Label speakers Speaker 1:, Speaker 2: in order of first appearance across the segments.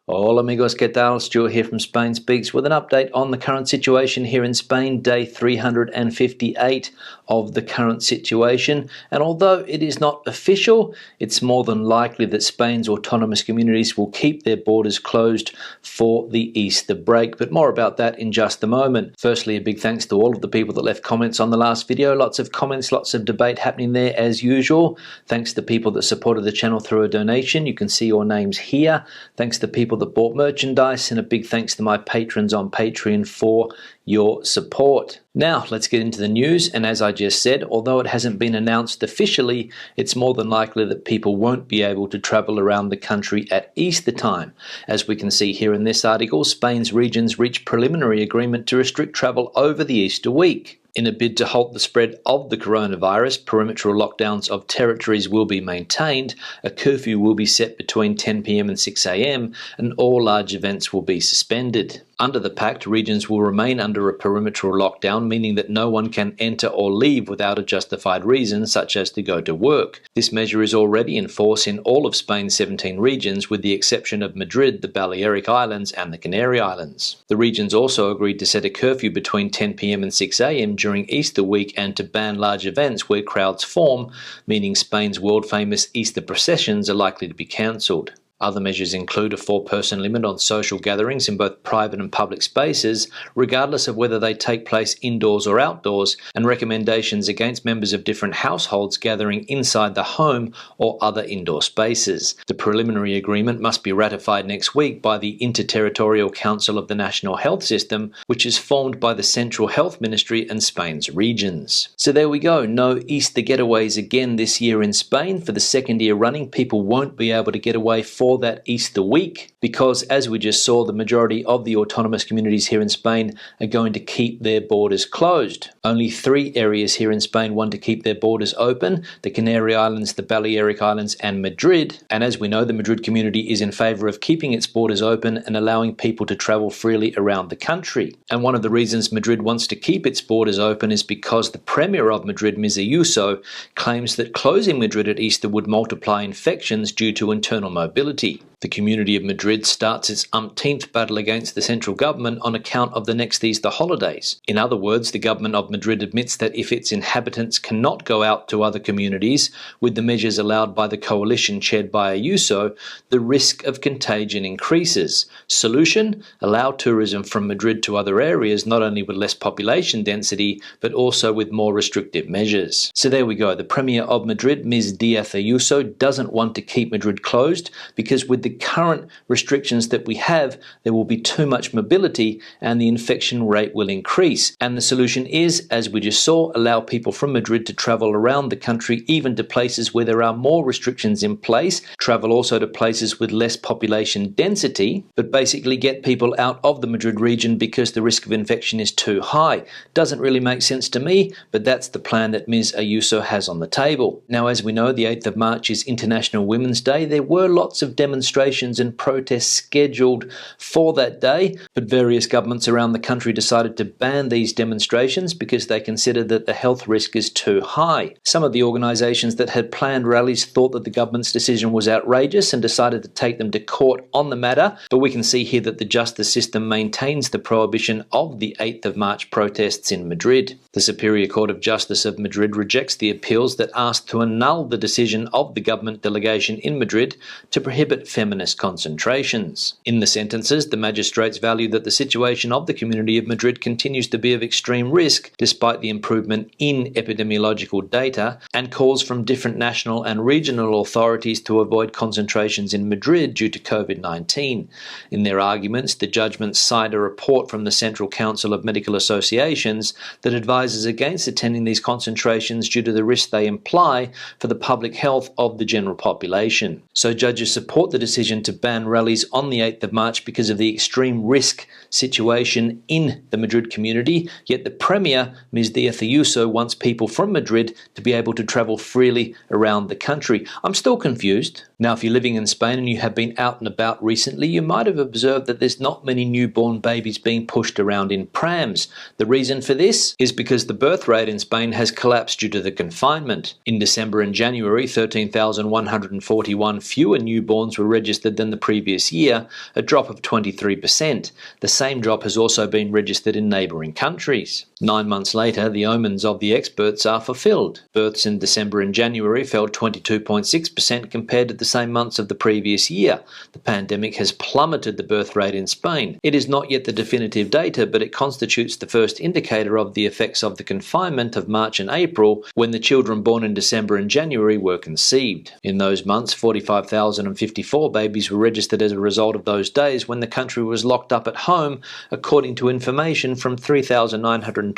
Speaker 1: Hola amigos, ¿qué tal? Stuart here from Spain Speaks with an update on the current situation here in Spain, day 358 of the current situation. And although it is not official, it's more than likely that Spain's autonomous communities will keep their borders closed for the Easter break. But more about that in just a moment. Firstly, a big thanks to all of the people that left comments on the last video. Lots of comments, lots of debate happening there as usual. Thanks to people that supported the channel through a donation. You can see your names here. Thanks to people that bought merchandise, and a big thanks to my patrons on Patreon for your support. Now let's get into the news, and as I just said, although it hasn't been announced officially, it's more than likely that people won't be able to travel around the country at Easter time. As we can see here in this article, Spain's regions reached preliminary agreement to restrict travel over the Easter week. In a bid to halt the spread of the coronavirus, perimeter lockdowns of territories will be maintained, a curfew will be set between 10 p.m. and 6 a.m, and all large events will be suspended. Under the pact, regions will remain under a perimeter lockdown, meaning that no one can enter or leave without a justified reason, such as to go to work. This measure is already in force in all of Spain's 17 regions, with the exception of Madrid, the Balearic Islands, and the Canary Islands. The regions also agreed to set a curfew between 10 p.m. and 6 a.m. during Easter week and to ban large events where crowds form, meaning Spain's world-famous Easter processions are likely to be cancelled. Other measures include a 4-person limit on social gatherings in both private and public spaces, regardless of whether they take place indoors or outdoors, and recommendations against members of different households gathering inside the home or other indoor spaces. The preliminary agreement must be ratified next week by the Interterritorial Council of the National Health System, which is formed by the Central Health Ministry and Spain's regions. So there we go, no Easter getaways again this year in Spain. For the second year running, people won't be able to get away for that Easter week because, as we just saw, the majority of the autonomous communities here in Spain are going to keep their borders closed. Only 3 areas here in Spain want to keep their borders open: the Canary Islands, the Balearic Islands, and Madrid. And as we know, the Madrid community is in favour of keeping its borders open and allowing people to travel freely around the country. And one of the reasons Madrid wants to keep its borders open is because the Premier of Madrid, Ms. Ayuso, claims that closing Madrid at Easter would multiply infections due to internal mobility. The community of Madrid starts its umpteenth battle against the central government on account of the next Easter holidays. In other words, the government of Madrid admits that if its inhabitants cannot go out to other communities with the measures allowed by the coalition chaired by Ayuso, the risk of contagion increases. Solution: allow tourism from Madrid to other areas, not only with less population density, but also with more restrictive measures. So there we go. The Premier of Madrid, Ms. Díaz Ayuso, doesn't want to keep Madrid closed because with the current restrictions that we have, there will be too much mobility and the infection rate will increase. And the solution is, as we just saw, allow people from Madrid to travel around the country, even to places where there are more restrictions in place, travel also to places with less population density, but basically get people out of the Madrid region because the risk of infection is too high. Doesn't really make sense to me, but that's the plan that Ms. Ayuso has on the table. Now, as we know, the 8th of March is International Women's Day. There were lots of demonstrations and protests scheduled for that day, but various governments around the country decided to ban these demonstrations because they considered that the health risk is too high. Some of the organisations that had planned rallies thought that the government's decision was outrageous and decided to take them to court on the matter, but we can see here that the justice system maintains the prohibition of the 8th of March protests in Madrid. The Superior Court of Justice of Madrid rejects the appeals that asked to annul the decision of the government delegation in Madrid to prohibit feminist concentrations. In the sentences, the magistrates value that the situation of the community of Madrid continues to be of extreme risk despite the improvement in epidemiological data, and calls from different national and regional authorities to avoid concentrations in Madrid due to COVID-19. In their arguments, the judgments cite a report from the Central Council of Medical Associations that advises against attending these concentrations due to the risk they imply for the public health of the general population. So judges support the decision to ban rallies on the 8th of March because of the extreme risk situation in the Madrid community, yet the Premier, Ms. Díaz Ayuso, wants people from Madrid to be able to travel freely around the country. I'm still confused. Now, if you're living in Spain and you have been out and about recently, you might have observed that there's not many newborn babies being pushed around in prams. The reason for this is because the birth rate in Spain has collapsed due to the confinement. In December and January, 13,141 fewer newborns were registered registered than the previous year, a drop of 23%. The same drop has also been registered in neighbouring countries. 9 months later, the omens of the experts are fulfilled. Births in December and January fell 22.6% compared to the same months of the previous year. The pandemic has plummeted the birth rate in Spain. It is not yet the definitive data, but it constitutes the first indicator of the effects of the confinement of March and April, when the children born in December and January were conceived. In those months, 45,054 babies were registered as a result of those days when the country was locked up at home, according to information from 3,929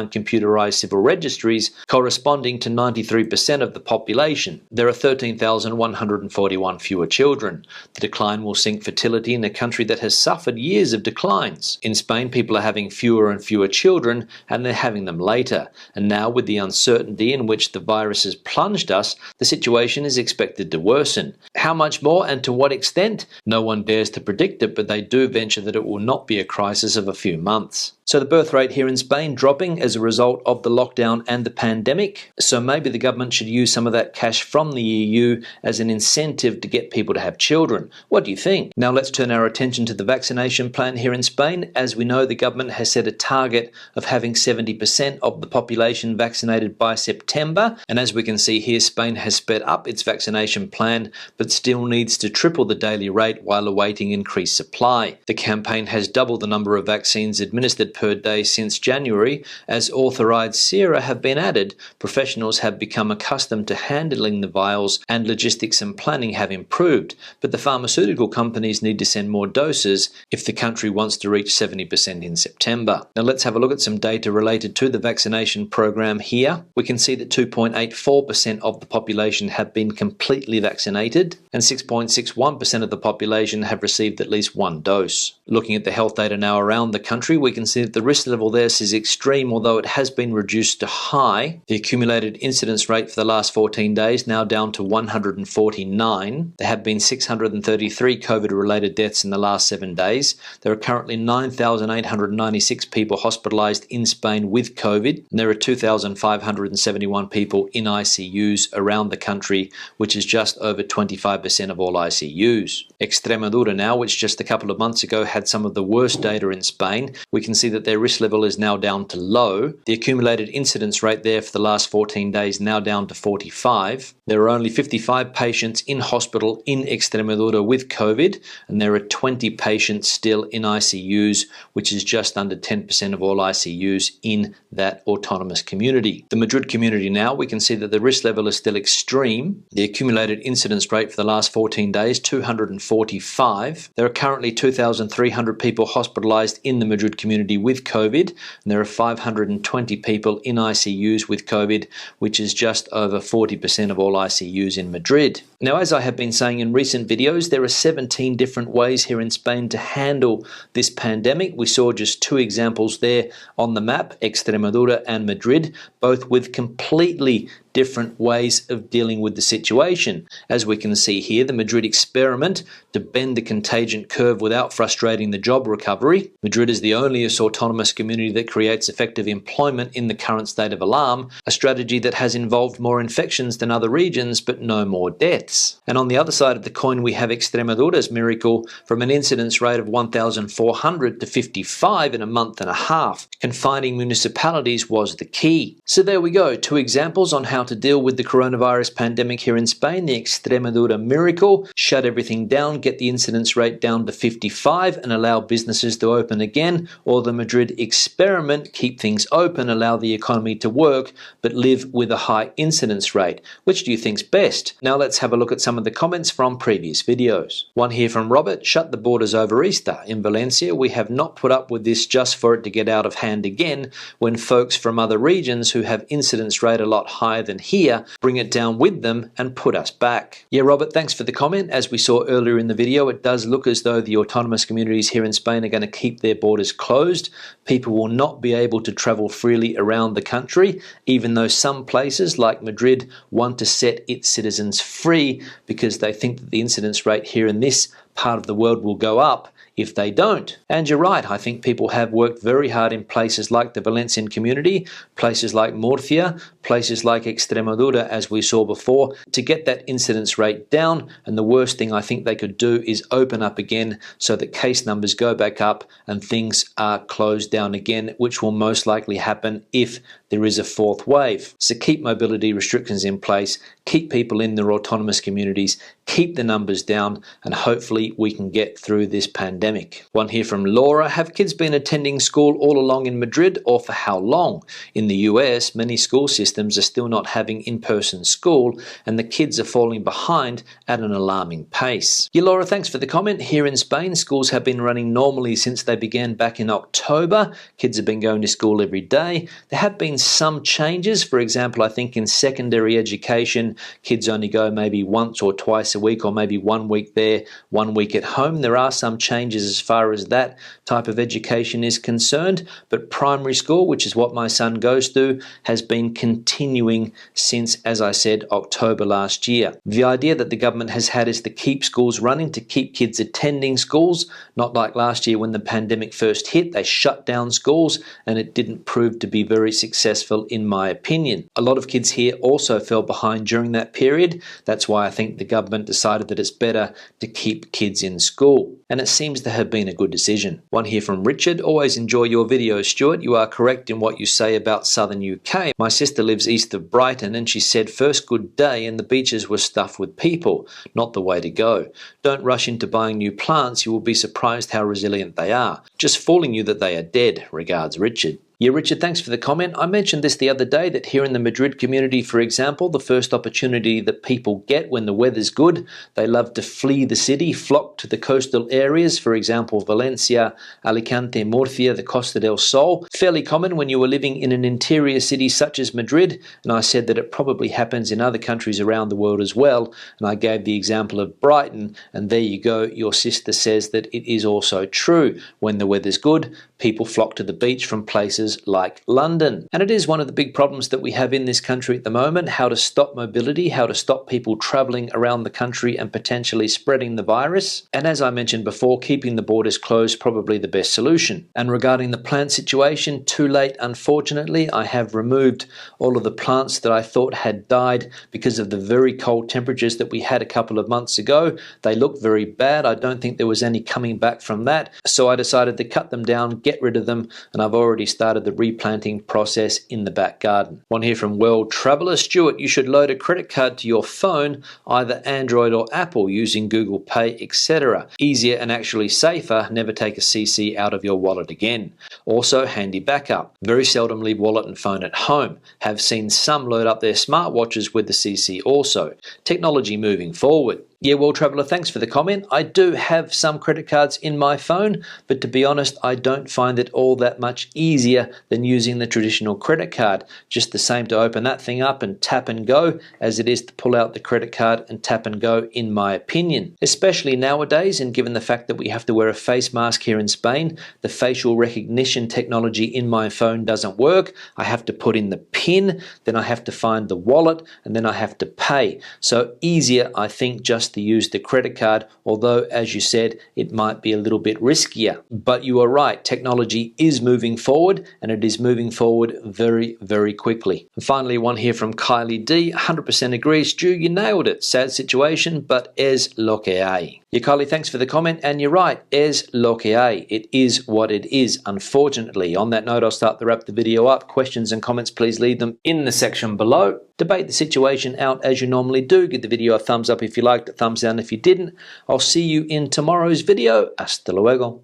Speaker 1: computerized civil registries, corresponding to 93% of the population. There are 13,141 fewer children. The decline will sink fertility in a country that has suffered years of declines. In Spain, people are having fewer and fewer children, and they're having them later. And now, with the uncertainty in which the virus has plunged us, the situation is expected to worsen. How much more and to what extent? No one dares to predict it, but they do venture that it will not be a crisis of a few months. So the birth rate here in Spain dropping as a result of the lockdown and the pandemic. So maybe the government should use some of that cash from the EU as an incentive to get people to have children. What do you think? Now let's turn our attention to the vaccination plan here in Spain. As we know, the government has set a target of having 70% of the population vaccinated by September. And as we can see here, Spain has sped up its vaccination plan, but still needs to triple the daily rate while awaiting increased supply. The campaign has doubled the number of vaccines administered per day since January. As authorized sera have been added, professionals have become accustomed to handling the vials, and logistics and planning have improved. But the pharmaceutical companies need to send more doses if the country wants to reach 70% in September. Now let's have a look at some data related to the vaccination program here. We can see that 2.84% of the population have been completely vaccinated, and 6.61% of the population have received at least one dose. Looking at the health data now around the country, we can see that the risk level there is extreme, although it has been reduced to high. The accumulated incidence rate for the last 14 days now down to 149. There have been 633 COVID-related deaths in the last 7 days. There are currently 9,896 people hospitalized in Spain with COVID, and there are 2,571 people in ICUs around the country, which is just over 25% of all ICUs. Extremadura now, which just a couple of months ago had some of the worst data in Spain, we can see that their risk level is now down to low. The accumulated incidence rate there for the last 14 days now down to 45. There are only 55 patients in hospital in Extremadura with COVID, and there are 20 patients still in ICUs, which is just under 10% of all ICUs in that autonomous community. The Madrid community now, we can see that the risk level is still extreme. The accumulated incidence rate for the last 14 days, 245. There are currently 2,300 people hospitalized in the Madrid community with COVID, and there are 520 people in ICUs with COVID, which is just over 40% of all ICUs in Madrid. Now, as I have been saying in recent videos, there are 17 different ways here in Spain to handle this pandemic. We saw just two examples there on the map, Extremadura and Madrid, both with completely different ways of dealing with the situation. As we can see here, the Madrid experiment to bend the contagion curve without frustrating the job recovery. Madrid is the only autonomous community that creates effective employment in the current state of alarm, a strategy that has involved more infections than other regions but no more deaths. And on the other side of the coin, we have Extremadura's miracle from an incidence rate of 1,400 to 55 in a month and a half. Confining municipalities was the key. So there we go, two examples on how to deal with the coronavirus pandemic here in Spain. The Extremadura miracle: shut everything down, get the incidence rate down to 55 and allow businesses to open again. Or the Madrid experiment: keep things open, allow the economy to work, but live with a high incidence rate. Which do you think's best? Now let's have a look at some of the comments from previous videos. One here from Robert: shut the borders over Easter. In Valencia, we have not put up with this just for it to get out of hand again, when folks from other regions who have incidence rate a lot higher than here bring it down with them and put us back. Yeah, Robert, thanks for the comment. As we saw earlier in the video, it does look as though the autonomous communities here in Spain are going to keep their borders closed. People will not be able to travel freely around the country, even though some places like Madrid want to set its citizens free because they think that the incidence rate here in this part of the world will go up if they don't. And you're right, I think people have worked very hard in places like the Valencian community, places like Murcia, places like Extremadura, as we saw before, to get that incidence rate down. And the worst thing I think they could do is open up again so that case numbers go back up and things are closed down again, which will most likely happen if there is a fourth wave. So keep mobility restrictions in place, keep people in their autonomous communities, keep the numbers down, and hopefully we can get through this pandemic. One here from Laura: have kids been attending school all along in Madrid, or for how long? In the US, many school systems are still not having in-person school, and the kids are falling behind at an alarming pace. Yeah, Laura, thanks for the comment. Here in Spain, schools have been running normally since they began back in October. Kids have been going to school every day. There have been some changes. For example, I think in secondary education, kids only go maybe once or twice a week, or maybe 1 week there, 1 week at home. There are some changes as far as that type of education is concerned, but primary school, which is what my son goes to, has been continuing since, as I said, October last year. The idea that the government has had is to keep schools running, to keep kids attending schools, not like last year when the pandemic first hit. They shut down schools and it didn't prove to be very successful, in my opinion. A lot of kids here also fell behind during that period. That's why I think the government decided that it's better to keep kids in school, and it seems to have been a good decision. One here from Richard: always enjoy your videos, Stuart. You are correct in what you say about southern UK. My sister lives east of Brighton and she said first good day and the beaches were stuffed with people. Not the way to go. Don't rush into buying new plants. You will be surprised how resilient they are. Just fooling you that they are dead. Regards, Richard. Yeah, Richard, thanks for the comment. I mentioned this the other day, that here in the Madrid community, for example, the first opportunity that people get when the weather's good, they love to flee the city, flock to the coastal areas, for example, Valencia, Alicante, Murcia, the Costa del Sol. Fairly common when you are living in an interior city such as Madrid, and I said that it probably happens in other countries around the world as well, and I gave the example of Brighton, and there you go, your sister says that it is also true. When the weather's good, people flock to the beach from places like London. And it is one of the big problems that we have in this country at the moment, how to stop mobility, how to stop people travelling around the country and potentially spreading the virus. And as I mentioned before, keeping the borders closed probably the best solution. And regarding the plant situation, too late unfortunately. I have removed all of the plants that I thought had died because of the very cold temperatures that we had a couple of months ago. They looked very bad. I don't think there was any coming back from that. So I decided to cut them down, get rid of them, and I've already started the replanting process in the back garden. One here from World Traveller: Stuart, you should load a credit card to your phone, either Android or Apple, using Google Pay, etc. Easier and actually safer. Never take a CC out of your wallet again. Also, handy backup. Very seldom leave wallet and phone at home. Have seen some load up their smartwatches with the CC also. Technology moving forward. Yeah, World Traveller, thanks for the comment. I do have some credit cards in my phone, but to be honest, I don't find it all that much easier than using the traditional credit card. Just the same to open that thing up and tap and go as it is to pull out the credit card and tap and go, in my opinion. Especially nowadays, and given the fact that we have to wear a face mask here in Spain, the facial recognition technology in my phone doesn't work. I have to put in the PIN, then I have to find the wallet, and then I have to pay. So easier, I think, just to use the credit card, although as you said, it might be a little bit riskier. But you are right, technology is moving forward, and it is moving forward very, very quickly. And finally, one here from Kylie D: 100% agree, Stu, you nailed it. Sad situation, but es lo que hay. Yeah, Kylie, thanks for the comment, and you're right, es lo que hay. It is what it is, unfortunately. On that note, I'll start to wrap the video up. Questions and comments, please leave them in the section below. Debate the situation out as you normally do. Give the video a thumbs up if you liked it, thumbs down if you didn't. I'll see you in tomorrow's video. Hasta luego.